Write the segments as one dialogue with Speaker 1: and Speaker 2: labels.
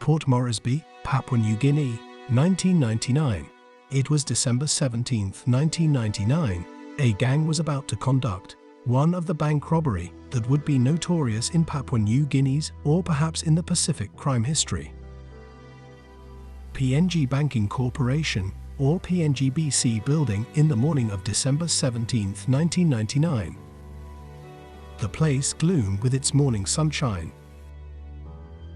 Speaker 1: Port Moresby, Papua New Guinea, 1999. It was December 17, 1999. A gang was about to conduct one of the bank robbery that would be notorious in Papua New Guinea's or perhaps in the Pacific crime history. PNG Banking Corporation, or PNG BC building in the morning of December 17, 1999. The place gloomed with its morning sunshine,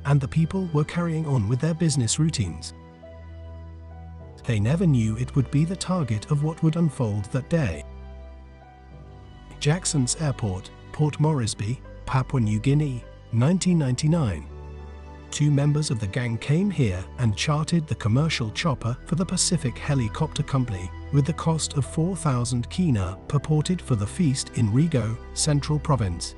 Speaker 1: and the people were carrying on with their business routines. They never knew it would be the target of what would unfold that day. Jackson's Airport, Port Moresby, Papua New Guinea, 1999. Two members of the gang came here and chartered the commercial chopper for the Pacific Helicopter Company with the cost of 4,000 kina purported for the feast in Rigo, Central Province.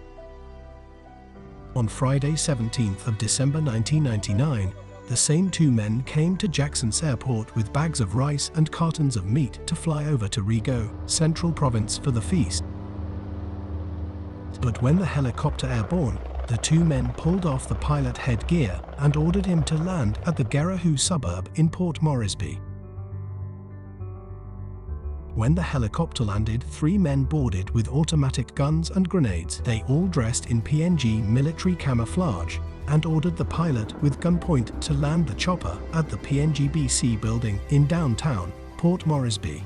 Speaker 1: On Friday 17th of December 1999, the same two men came to Jackson's Airport with bags of rice and cartons of meat to fly over to Rigo, Central Province for the feast. But when the helicopter airborne, the two men pulled off the pilot headgear and ordered him to land at the Garahu suburb in Port Moresby. When the helicopter landed, three men boarded with automatic guns and grenades. They all dressed in PNG military camouflage and ordered the pilot with gunpoint to land the chopper at the PNG BC building in downtown Port Moresby.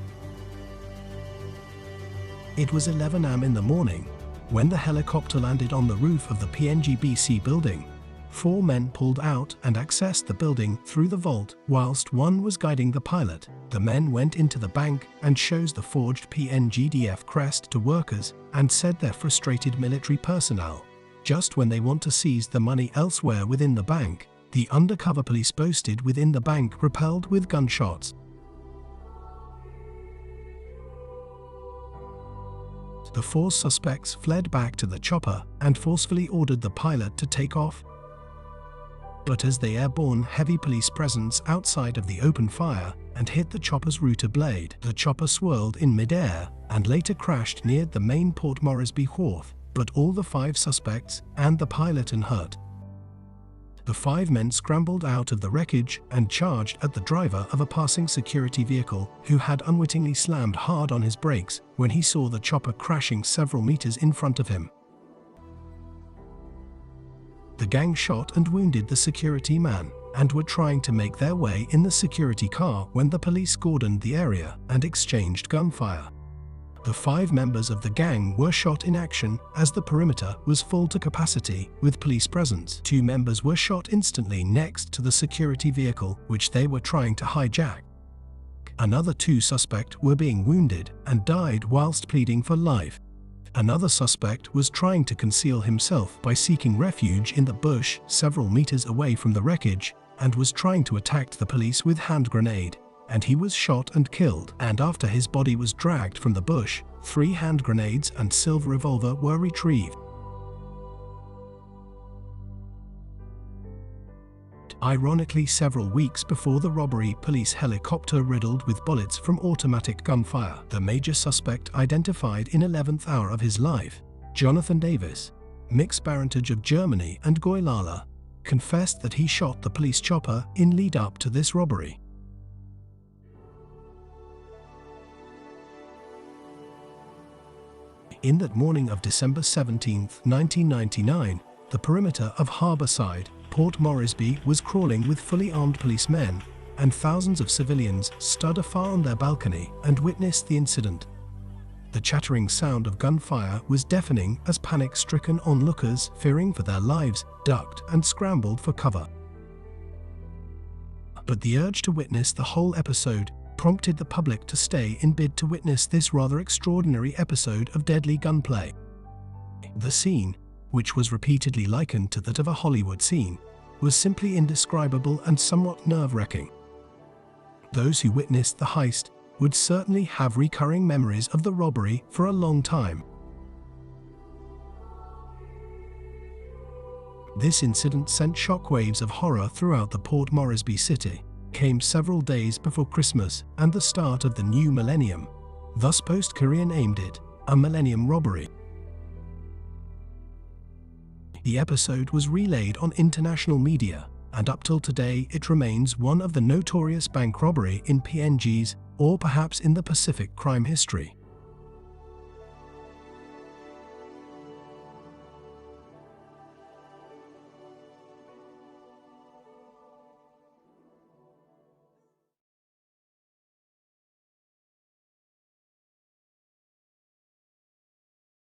Speaker 1: It was 11 a.m. in the morning when the helicopter landed on the roof of the PNG BC building. Four men pulled out and accessed the building through the vault, whilst one was guiding the pilot. The men went into the bank and shows the forged PNGDF crest to workers and said they're frustrated military personnel. Just when they want to seize the money elsewhere within the bank, the undercover police posted within the bank repelled with gunshots. The four suspects fled back to the chopper and forcefully ordered the pilot to take off. But as they airborne heavy police presence outside of the open fire and hit the chopper's rotor blade, the chopper swirled in midair and later crashed near the main Port Moresby wharf, but all the five suspects and the pilot unhurt. The five men scrambled out of the wreckage and charged at the driver of a passing security vehicle who had unwittingly slammed hard on his brakes when he saw the chopper crashing several meters in front of him. The gang shot and wounded the security man and were trying to make their way in the security car when the police cordoned the area and exchanged gunfire. The five members of the gang were shot in action as the perimeter was full to capacity with police presence. Two members were shot instantly next to the security vehicle which they were trying to hijack. Another two suspects were being wounded and died whilst pleading for life. Another suspect was trying to conceal himself by seeking refuge in the bush several meters away from the wreckage and was trying to attack the police with hand grenade, and he was shot and killed. And after his body was dragged from the bush, 3 hand grenades and silver revolver were retrieved. Ironically, several weeks before the robbery, police helicopter riddled with bullets from automatic gunfire. The major suspect, identified in 11th hour of his life, Jonathan Davis, mixed parentage of Germany and Guatemala, confessed that he shot the police chopper in lead up to this robbery. In that morning of December 17, 1999, the perimeter of Harbourside, Port Moresby was crawling with fully armed policemen, and thousands of civilians stood afar on their balcony and witnessed the incident. The chattering sound of gunfire was deafening as panic-stricken onlookers, fearing for their lives, ducked and scrambled for cover. But the urge to witness the whole episode prompted the public to stay in bid to witness this rather extraordinary episode of deadly gunplay. The scene, which was repeatedly likened to that of a Hollywood scene, was simply indescribable and somewhat nerve-wracking. Those who witnessed the heist would certainly have recurring memories of the robbery for a long time. This incident sent shockwaves of horror throughout the Port Moresby city, came several days before Christmas and the start of the new millennium. Thus post-Korea named it a millennium robbery. The episode was relayed on international media, and up till today it remains one of the notorious bank robbery in PNG's, or perhaps in the Pacific crime history.